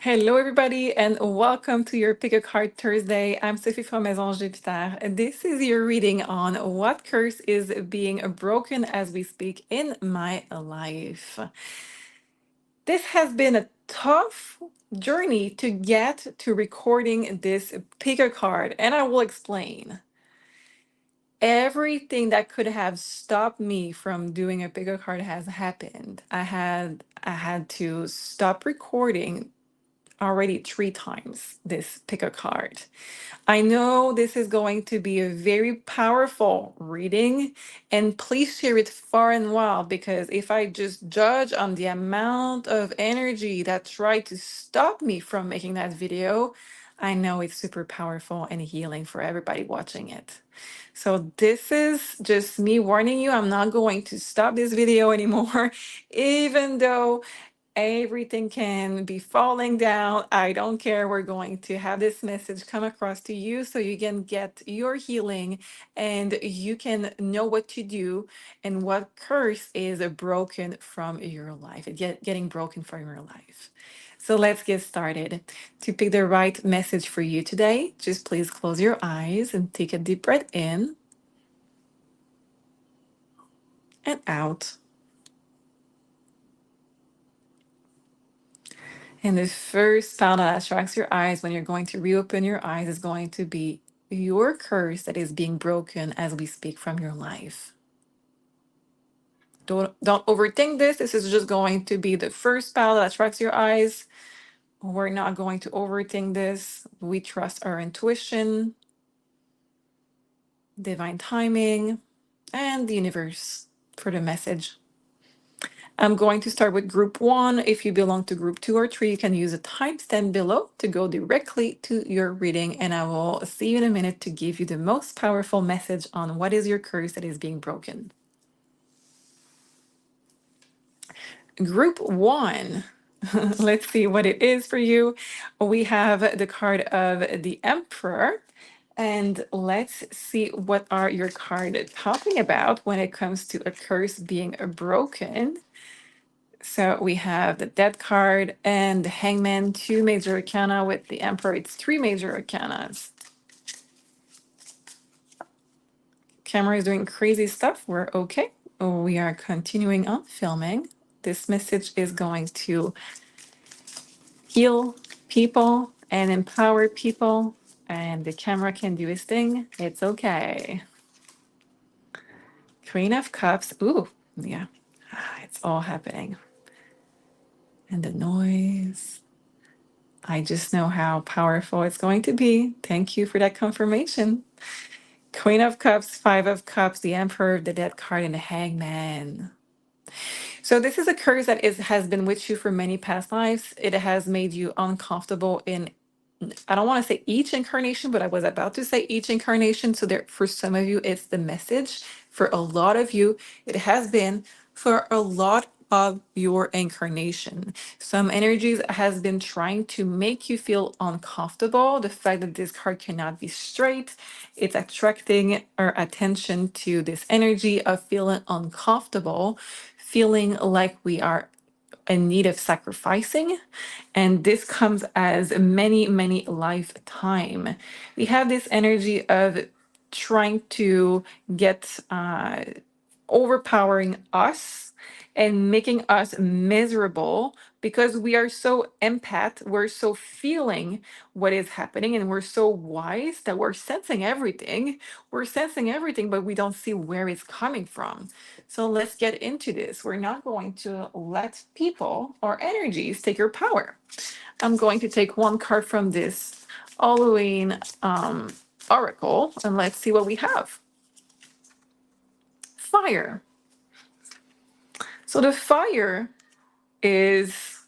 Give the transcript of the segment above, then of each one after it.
Hello, everybody, and welcome to your Pick a Card Thursday. I'm Sophie from Maison Jupiter. This is your reading on what curse is being broken as we speak in my life. This has been a tough journey to get to recording this Pick a Card, and I will explain. Everything that could have stopped me from doing a Pick a Card has happened. I had to stop recording already 3 times this pick a card. I know this is going to be a very powerful reading, and please share it far and wide because if I just judge on the amount of energy that tried to stop me from making that video, I know it's super powerful and healing for everybody watching it. So this is just me warning you, I'm not going to stop this video anymore, even though everything can be falling down. I don't care. We're going to have this message come across to you so you can get your healing and you can know what to do and what curse is broken from your life, getting broken from your life. So let's get started. To pick the right message for you today, just please close your eyes and take a deep breath in and out. And the first spell that attracts your eyes when you're going to reopen your eyes is going to be your curse that is being broken as we speak from your life. Don't overthink this. This is just going to be the first spell that attracts your eyes. We're not going to overthink this. We trust our intuition, divine timing, and the universe for the message. I'm going to start with group 1. If you belong to group 2 or 3, you can use a timestamp below to go directly to your reading, and I will see you in a minute to give you the most powerful message on what is your curse that is being broken. Group 1, let's see what it is for you. We have the card of the Emperor, and let's see what are your card talking about when it comes to a curse being broken. So we have the Death card and the Hangman, 2 major arcana. With the Emperor, it's 3 major arcanas. Camera is doing crazy stuff. We're okay. We are continuing on filming. This message is going to heal people and empower people, and the camera can do its thing. It's okay. Queen of Cups. Ooh, yeah. It's all happening. And the noise. I just know how powerful it's going to be. Thank you for that confirmation. Queen of Cups, 5 of Cups, the Emperor, the Death card, and the Hangman. So this is a curse that has been with you for many past lives. It has made you uncomfortable in, I don't want to say each incarnation, but I was about to say each incarnation. So there, for some of you, it's the message. For a lot of you, it has been for a lot of your incarnation. Some energies has been trying to make you feel uncomfortable. The fact that this card cannot be straight, it's attracting our attention to this energy of feeling uncomfortable, feeling like we are in need of sacrificing, and this comes as many lifetime. We have this energy of trying to get overpowering us and making us miserable because we are so empath, we're so feeling what is happening, and we're so wise that we're sensing everything. We're sensing everything, but we don't see where it's coming from. So let's get into this. We're not going to let people or energies take your power. I'm going to take one card from this Halloween oracle, and let's see what we have. Fire. So the fire is,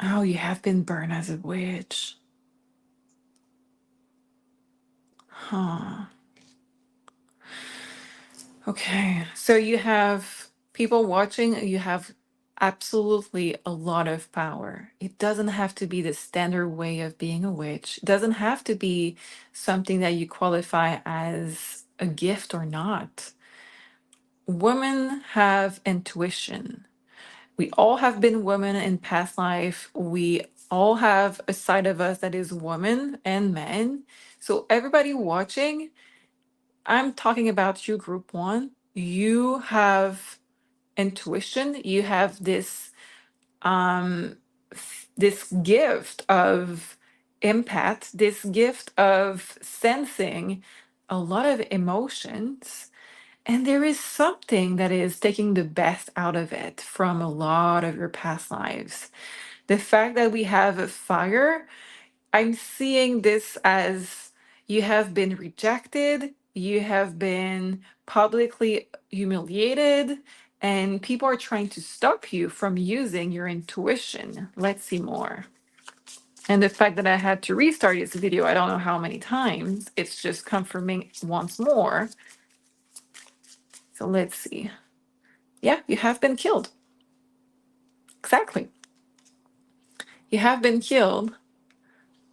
oh, you have been burned as a witch. Huh. Okay. So you have people watching, you have absolutely a lot of power. It doesn't have to be the standard way of being a witch. It doesn't have to be something that you qualify as a gift or not. Women have intuition. We all have been women in past life. We all have a side of us that is woman and men. So everybody watching, I'm talking about you, group one. You have intuition. You have um this gift of empath, this gift of sensing a lot of emotions. And there is something that is taking the best out of it from a lot of your past lives. The fact that we have a fire, I'm seeing this as you have been rejected, you have been publicly humiliated, and people are trying to stop you from using your intuition. Let's see more. And the fact that I had to restart this video, I don't know how many times, it's just confirming once more. So let's see. Yeah, you have been killed. Exactly. You have been killed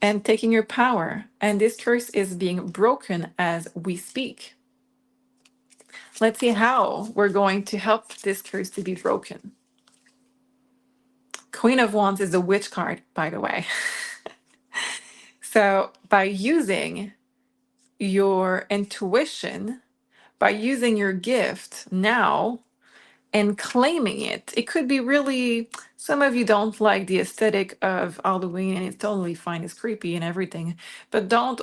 and taking your power. And this curse is being broken as we speak. Let's see how we're going to help this curse to be broken. Queen of Wands is the witch card, by the way. So by using your intuition, by using your gift now, and claiming it. It could be really, some of you don't like the aesthetic of Halloween, and it's totally fine, it's creepy and everything, but don't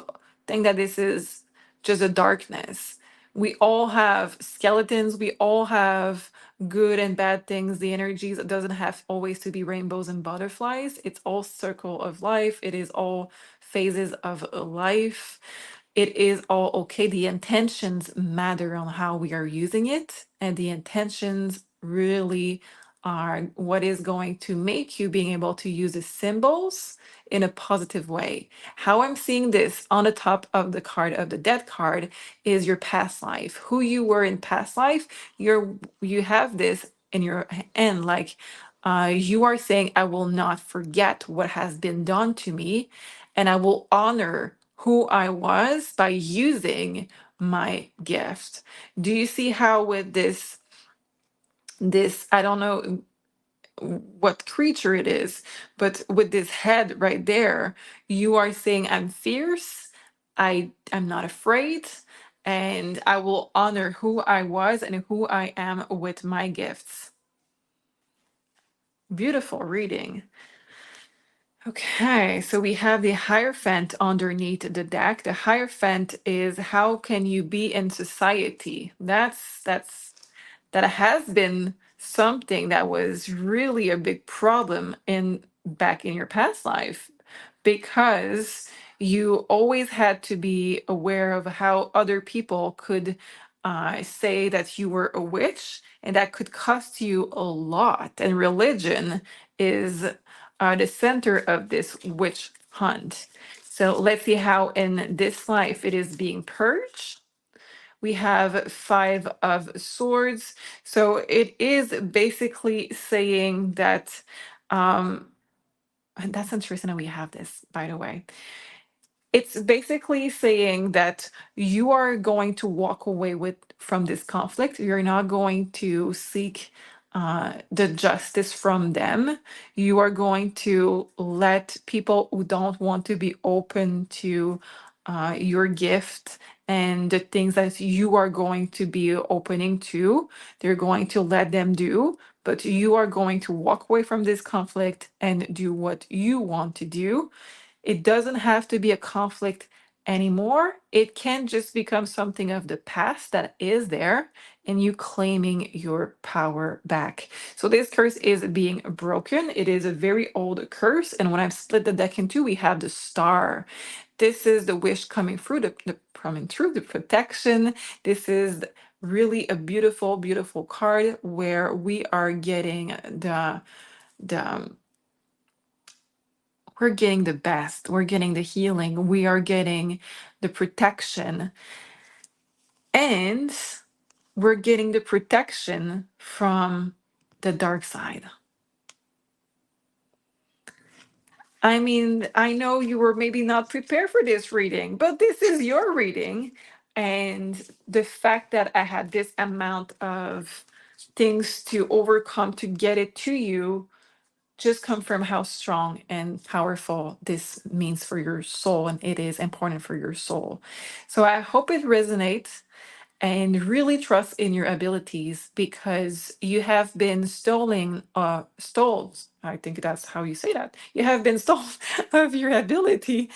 think that this is just a darkness. We all have skeletons, we all have good and bad things. The energies, it doesn't have always to be rainbows and butterflies. It's all circle of life, it is all phases of life. It is all okay. The intentions matter on how we are using it, and the intentions really are what is going to make you being able to use the symbols in a positive way. How I'm seeing this on the top of the card of the death card is your past life. Who you were in past life, you have this in your end, like you are saying, I will not forget what has been done to me, and I will honor who I was by using my gift. Do you see how with this I don't know what creature it is, but with this head right there, you are saying I'm fierce, I'm not afraid, and I will honor who I was and who I am with my gifts. Beautiful reading. Okay, so we have the Hierophant underneath the deck. The Hierophant is how can you be in society? That has been something that was really a big problem in back in your past life, because you always had to be aware of how other people could say that you were a witch, and that could cost you a lot. And religion is the center of this witch hunt. So let's see how in this life it is being purged. We have Five of Swords. So it is basically saying that, and that's interesting that we have this, by the way. It's basically saying that you are going to walk away with from this conflict. You're not going to seek the justice from them. You are going to let people who don't want to be open to your gift and the things that you are going to be opening to, they're going to let them do. But you are going to walk away from this conflict and do what you want to do. It doesn't have to be a conflict anymore. It can just become something of the past that is there, and you claiming your power back. So this curse is being broken. It is a very old curse. And when I've split the deck in two, we have the star. This is the wish coming through, coming through the protection. This is really a beautiful, beautiful card where we are getting the we're getting the best. We're getting the healing. We are getting the protection. And we're getting the protection from the dark side. I mean, I know you were maybe not prepared for this reading, but this is your reading. And the fact that I had this amount of things to overcome to get it to you just confirm how strong and powerful this means for your soul, and it is important for your soul. So I hope it resonates, and really trust in your abilities, because you have been stole, I think that's how you say that, you have been stole of your ability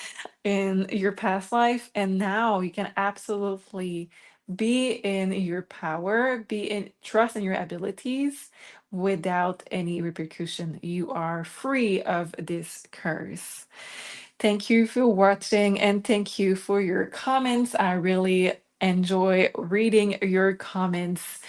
in your past life, and now you can absolutely be in your power, be in trust in your abilities without any repercussion. You are free of this curse. Thank you for watching, and thank you for your comments. I really enjoy reading your comments.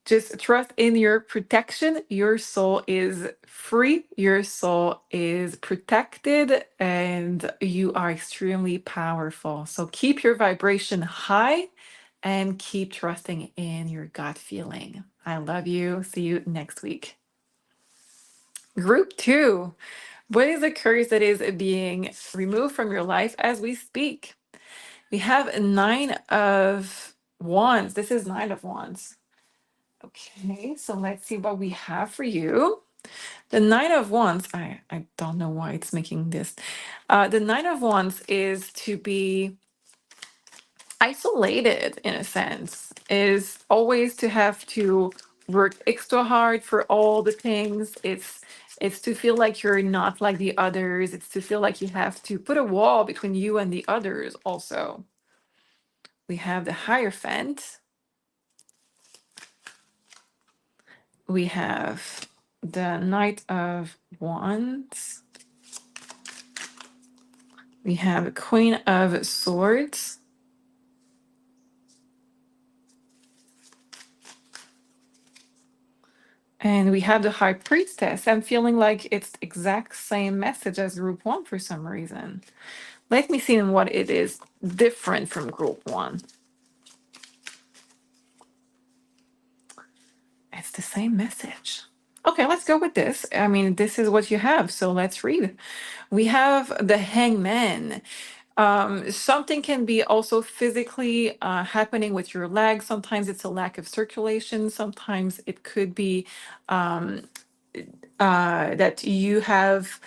Just trust in your protection. Your soul is free, your soul is protected, and you are extremely powerful. So keep your vibration high and keep trusting in your gut feeling. I love you. See you next week. Group two. What is the curse that is being removed from your life as we speak? We have a Nine of Wands. This is Nine of Wands. Okay, so let's see what we have for you. The Nine of Wands, I don't know why it's making this. The Nine of Wands is to be isolated in a sense, is always to have to work extra hard for all the things. It's to feel like you're not like the others. It's to feel like you have to put a wall between you and the others also. We have the Hierophant. We have the Knight of Wands. We have a Queen of Swords. And we have the High Priestess. I'm feeling like it's the exact same message as group one for some reason. Let me see what it is different from group one. It's the same message. Okay, let's go with this. I mean, this is what you have, so let's read. We have the Hangman. Something can be also physically happening with your legs. Sometimes it's a lack of circulation. Sometimes it could be that you have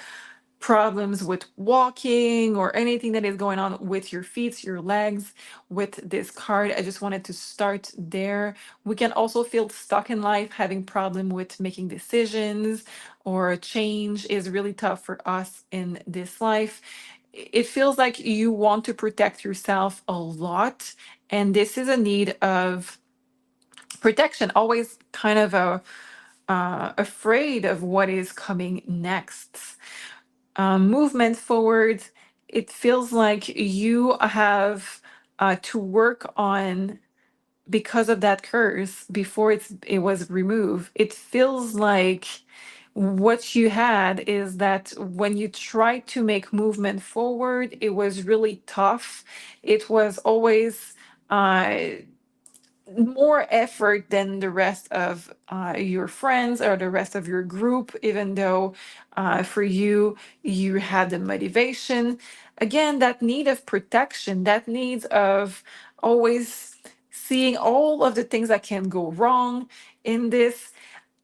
problems with walking or anything that is going on with your feet, your legs. With this card, I just wanted to start there. We can also feel stuck in life, having problem with making decisions, or change is really tough for us in this life. It feels like you want to protect yourself a lot, and this is a need of protection, always kind of afraid of what is coming next. Movement forward, it feels like you have to work on, because of that curse before it was removed. It feels like what you had is that when you tried to make movement forward, it was really tough. It was always more effort than the rest of your friends or the rest of your group, even though for you, you had the motivation. Again, that need of protection, that needs of always seeing all of the things that can go wrong in this.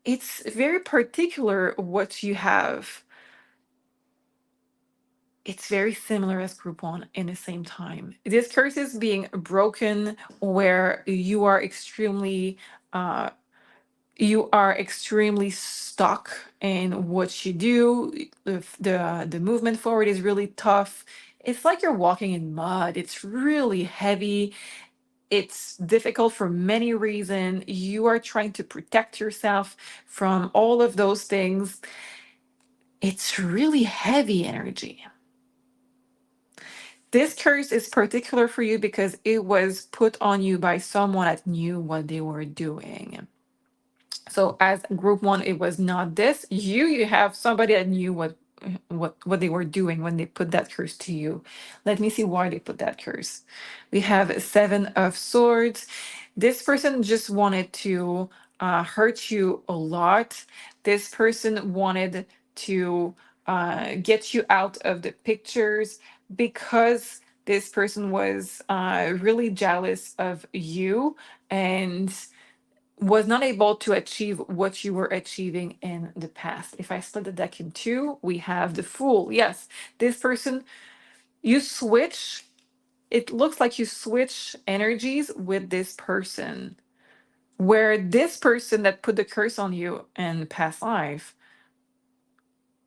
It's very particular what you have. It's very similar as group one in the same time. This curse is being broken where uh, you are extremely stuck in what you do. The movement forward is really tough. It's like you're walking in mud. It's really heavy. It's difficult for many reasons. You are trying to protect yourself from all of those things. It's really heavy energy. This curse is particular for you because it was put on you by someone that knew what they were doing. So as group one, it was not this. You have somebody that knew what they were doing when they put that curse to you. Let me see why they put that curse. We have Seven of Swords. This person just wanted to hurt you a lot. This person wanted to get you out of the pictures because this person was really jealous of you, and was not able to achieve what you were achieving in the past. If I split the deck in two, we have the Fool. Yes, this person, you switch, it looks like you switch energies with this person, where this person that put the curse on you in the past life.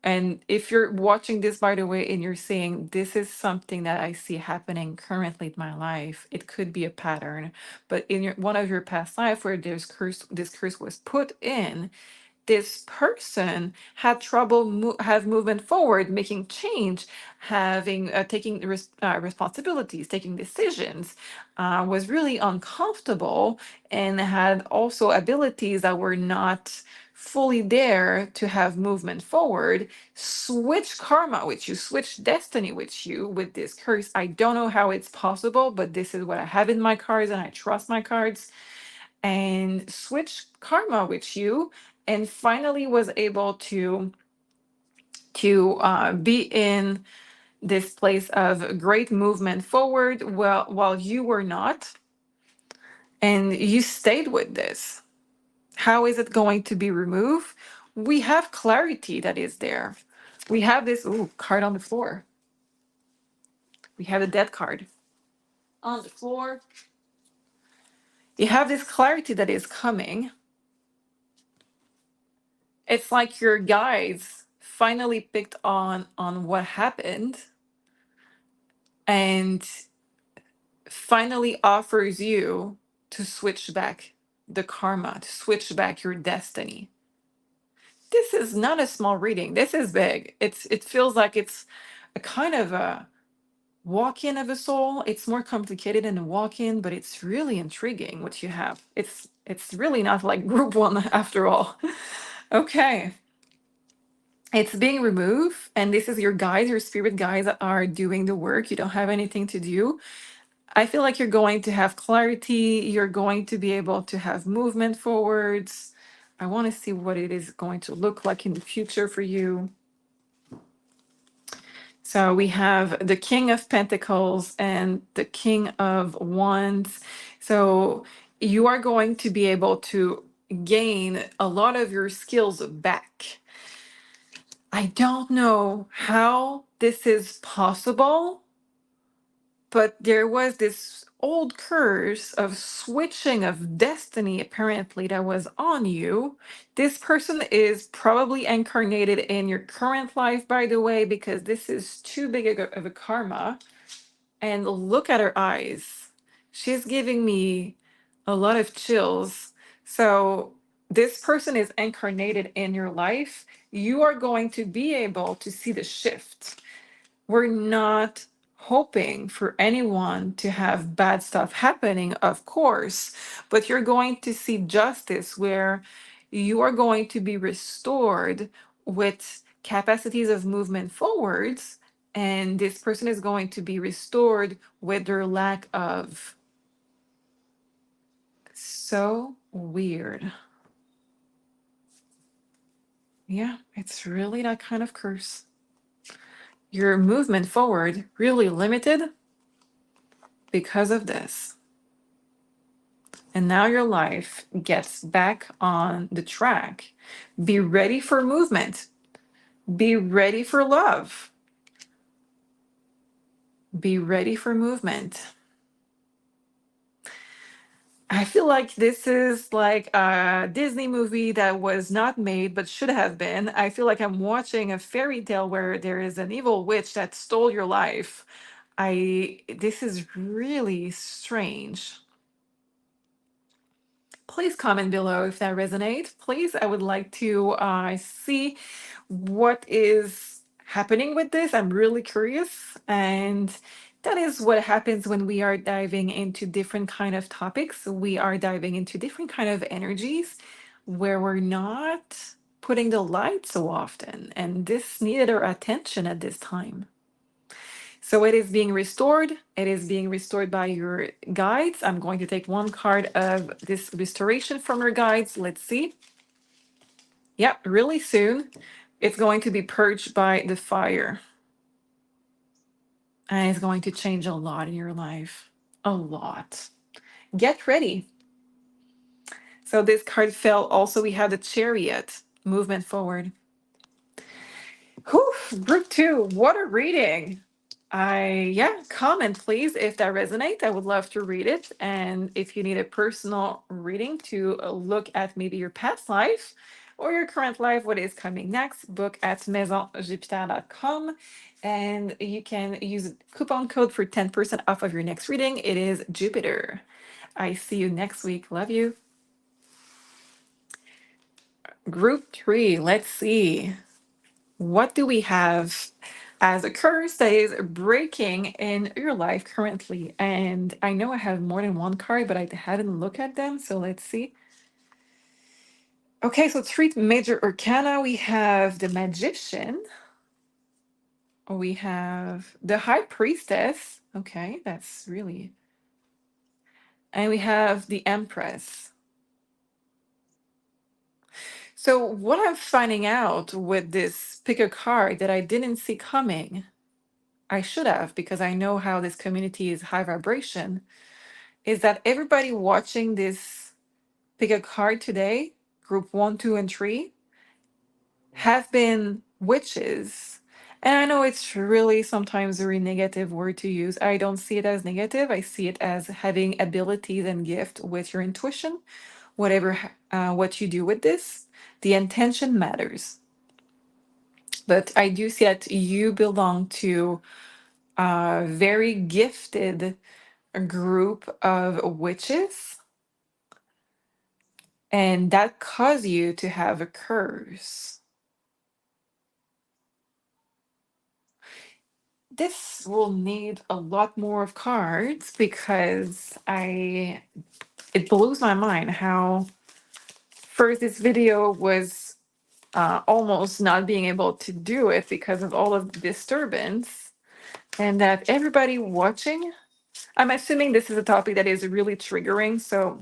And if you're watching this, by the way, and you're saying, this is something that I see happening currently in my life, it could be a pattern. But in your one of your past life where this curse was put in, this person had trouble have movement forward, making change, having taking responsibilities, taking decisions, was really uncomfortable, and had also abilities that were not fully there to have movement forward. Switch karma with you, switch destiny with you with this curse. I don't know how it's possible, but this is what I have in my cards, and I trust my cards. And switch karma with you, and finally was able to be in this place of great movement forward, well, while you were not, and you stayed with this. How is it going to be removed? We have clarity that is there. We have this card on the floor. We have a death card on the floor. You have this clarity that is coming. It's like your guides finally picked on what happened, and finally offers you to switch back the karma, to switch back your destiny. This is not a small reading. This is big. It feels like it's a kind of a walk-in of a soul. It's more complicated than a walk-in, but it's really intriguing what you have. It's really not like group one after all. Okay. It's being removed, and this is your guides, your spirit guides that are doing the work. You don't have anything to do. I feel like you're going to have clarity. You're going to be able to have movement forwards. I want to see what it is going to look like in the future for you. So we have the King of Pentacles and the King of Wands. So you are going to be able to gain a lot of your skills back. I don't know how this is possible, but there was this old curse of switching of destiny apparently that was on you. This person is probably incarnated in your current life, by the way, because this is too big of a karma. And look at her eyes. She's giving me a lot of chills. So this person is incarnated in your life. You are going to be able to see the shift. We're not hoping for anyone to have bad stuff happening, of course, but you're going to see justice where you are going to be restored with capacities of movement forwards, and this person is going to be restored with their lack of. So weird. Yeah, it's really that kind of curse. Your movement forward really limited because of this. And now your life gets back on the track. Be ready for movement. Be ready for love. Be ready for movement. I feel like this is like a Disney movie that was not made but should have been. I feel like I'm watching a fairy tale where there is an evil witch that stole your life. This is really strange. Please comment below if that resonates. Please, I would like to see what is happening with this. I'm really curious. And that is what happens when we are diving into different kind of topics. We are diving into different kind of energies where we're not putting the light so often. And this needed our attention at this time. So it is being restored. It is being restored by your guides. I'm going to take one card of this restoration from your guides. Let's see. Yep, really soon. It's going to be purged by the fire. And it's going to change a lot in your life. A lot. Get ready. So this card fell. Also, we have the Chariot, movement forward. Whew, group two, what a reading. Yeah, comment please if that resonates. I would love to read it. And if you need a personal reading to look at maybe your past life or your current life, what is coming next, book at maisonjupiter.com. And you can use a coupon code for 10% off of your next reading. It is Jupiter. I see you next week. Love you. Group three, let's see. What do we have as a curse that is breaking in your life currently? And I know I have more than one card, but I haven't looked at them. So let's see. Okay, so three major arcana. We have the Magician. We have the High Priestess. Okay, that's really. And we have the Empress. So what I'm finding out with this pick a card that I didn't see coming, I should have, because I know how this community is high vibration, is that everybody watching this pick a card today, group one, two, and three, have been witches. And I know it's really sometimes a very negative word to use. I don't see it as negative. I see it as having abilities and gift with your intuition, whatever what you do with this. The intention matters. But I do see that you belong to a very gifted group of witches, and that cause you to have a curse. This will need a lot more of cards because it blows my mind how first this video was almost not being able to do it because of all of the disturbance, and that everybody watching, I'm assuming this is a topic that is really triggering, so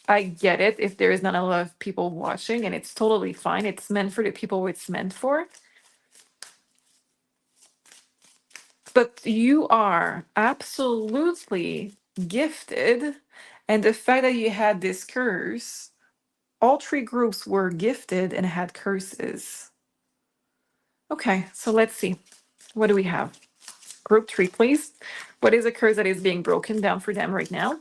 I get it if there is not a lot of people watching, and it's totally fine. It's meant for the people it's meant for. But you are absolutely gifted. And the fact that you had this curse, all three groups were gifted and had curses. Okay, so let's see. What do we have? Group three, please. What is a curse that is being broken down for them right now?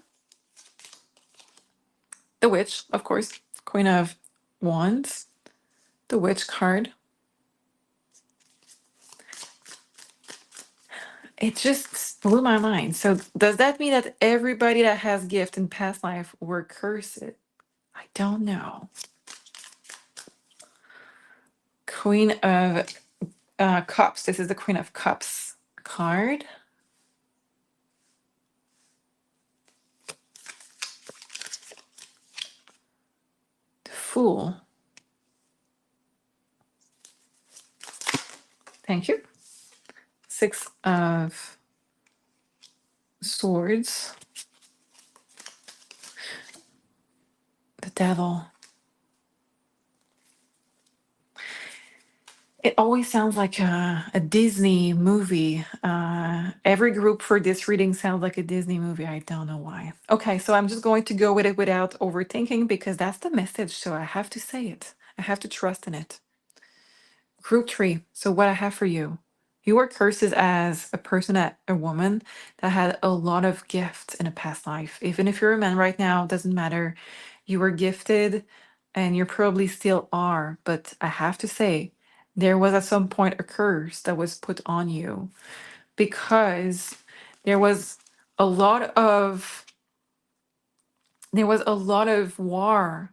The Witch, of course. Queen of Wands. The Witch card. It just blew my mind. So does that mean that everybody that has gift in past life were cursed? I don't know. Queen of Cups. This is the Queen of Cups card. The Fool. Thank you. Six of Swords. The Devil. It always sounds like a Disney movie. Every group for this reading sounds like a Disney movie. I don't know why. Okay, so I'm just going to go with it without overthinking because that's the message. So I have to say it. I have to trust in it. Group three. So what I have for you. You were cursed as a person, a woman that had a lot of gifts in a past life. Even if you're a man right now, doesn't matter. You were gifted and you probably still are. But I have to say, there was at some point a curse that was put on you because there was a lot of war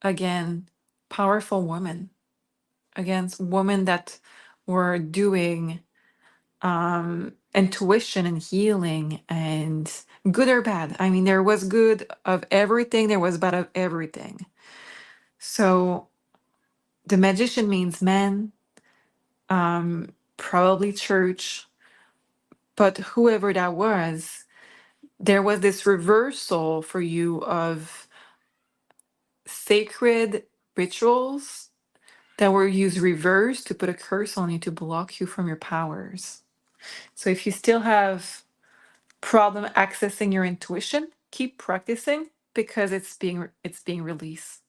against powerful women, against women that were doing intuition and healing and good or bad. I mean, there was good of everything, there was bad of everything. So the Magician means man, probably church, but whoever that was, there was this reversal for you of sacred rituals that were used reverse to put a curse on you to block you from your powers. So if you still have problem accessing your intuition, keep practicing. because it's being released.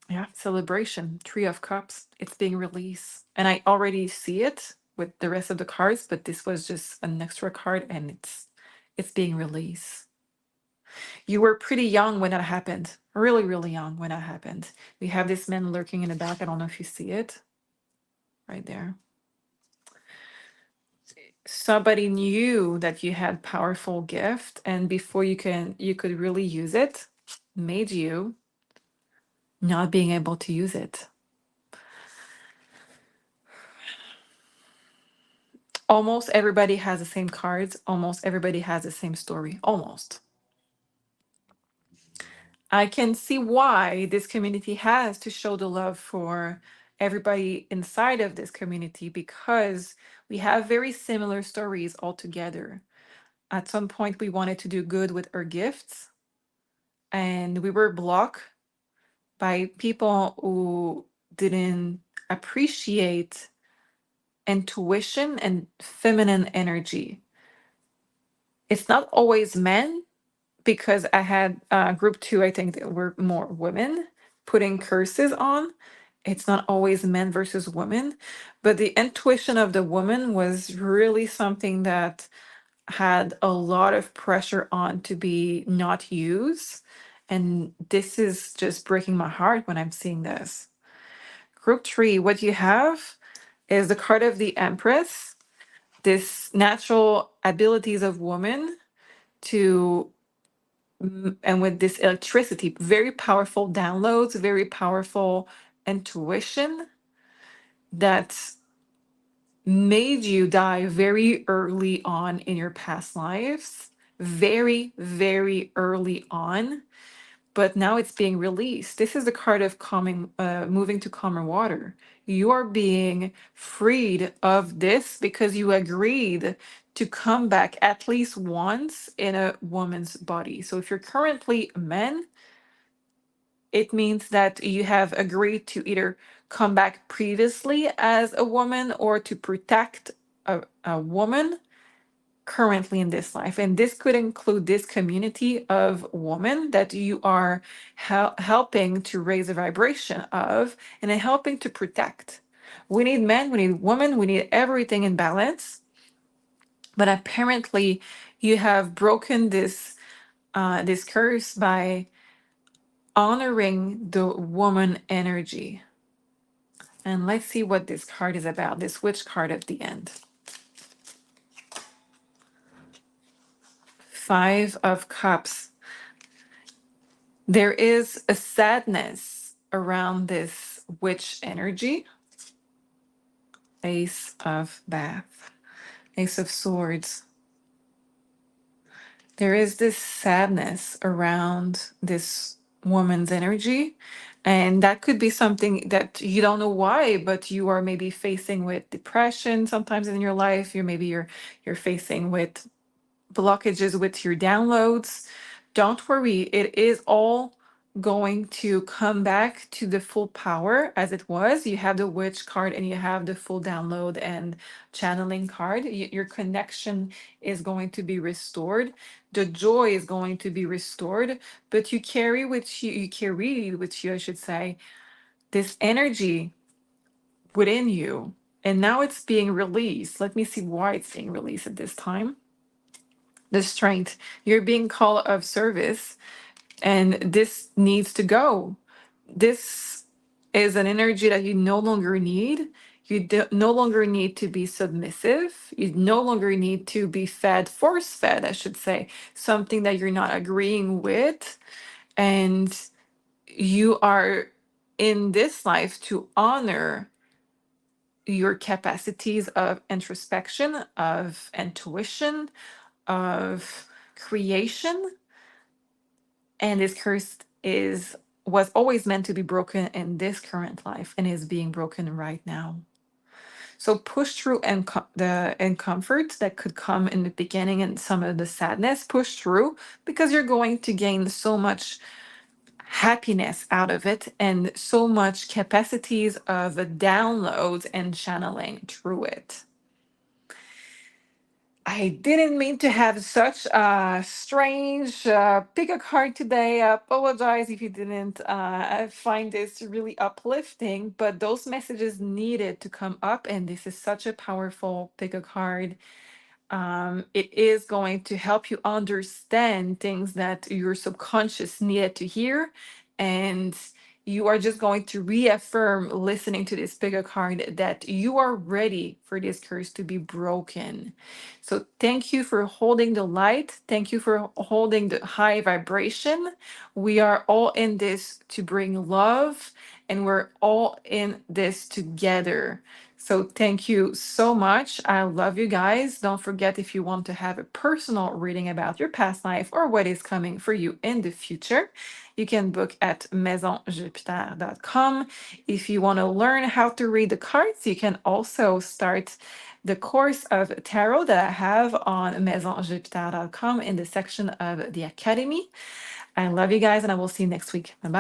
Yeah, celebration, Three of Cups. It's being released. And I already see it with the rest of the cards, but this was just an extra card and it's being released. You were pretty young when that happened. Really, really young when that happened. We have this man lurking in the back. I don't know if you see it right there. Somebody knew that you had powerful gift, and before you could really use it, made you not being able to use it. Almost everybody has the same cards. Almost everybody has the same story. Almost. I can see why this community has to show the love for everybody inside of this community, because we have very similar stories altogether. At some point, we wanted to do good with our gifts, and we were blocked by people who didn't appreciate intuition and feminine energy. It's not always men, because I had group two, I think that were more women putting curses on. It's not always men versus women, but the intuition of the woman was really something that had a lot of pressure on to be not used. And this is just breaking my heart when I'm seeing this. Group three, what you have is the card of the Empress, this natural abilities of woman to and with this electricity, very powerful downloads, very powerful intuition that made you die very early on in your past lives, very, very early on. But now it's being released. This is the card of calming, moving to calmer water. You are being freed of this because you agreed to come back at least once in a woman's body. So if you're currently a man, it means that you have agreed to either come back previously as a woman or to protect a woman currently in this life. And this could include this community of women that you are helping to raise the vibration of and then helping to protect. We need men, we need women, we need everything in balance. But apparently, you have broken this curse by honoring the woman energy. And let's see what this card is about, this witch card at the end. Five of Cups. There is a sadness around this witch energy. Ace of Bath, Ace of Swords. There is this sadness around this woman's energy. And that could be something that you don't know why, but you are maybe facing with depression sometimes in your life. You're facing with blockages with your downloads. Don't worry, it is all going to come back to the full power as it was. You have the witch card and you have the full download and channeling card. Your connection is going to be restored. The joy is going to be restored, but you carry with you, I should say, this energy within you. And now it's being released. Let me see why it's being released at this time. The strength. You're being called of service, and this needs to go. This is an energy that you no longer need. No longer need to be submissive. You no longer need to be fed, force fed, I should say, something that you're not agreeing with. And you are in this life to honor your capacities of introspection, of intuition, of creation. And this curse was always meant to be broken in this current life and is being broken right now. So push through and the discomforts that could come in the beginning and some of the sadness, push through, because you're going to gain so much happiness out of it and so much capacities of downloads and channeling through it. I didn't mean to have such a strange pick a card today. I apologize if you didn't find this really uplifting, but those messages needed to come up, and this is such a powerful pick a card. It is going to help you understand things that your subconscious needed to hear. And you are just going to reaffirm listening to this bigger card that you are ready for this curse to be broken. So, thank you for holding the light. Thank you for holding the high vibration. We are all in this to bring love, and we're all in this together. So thank you so much. I love you guys. Don't forget, if you want to have a personal reading about your past life or what is coming for you in the future, you can book at maisonjupiter.com. If you want to learn how to read the cards, you can also start the course of tarot that I have on maisonjupiter.com in the section of the academy. I love you guys, and I will see you next week. Bye bye.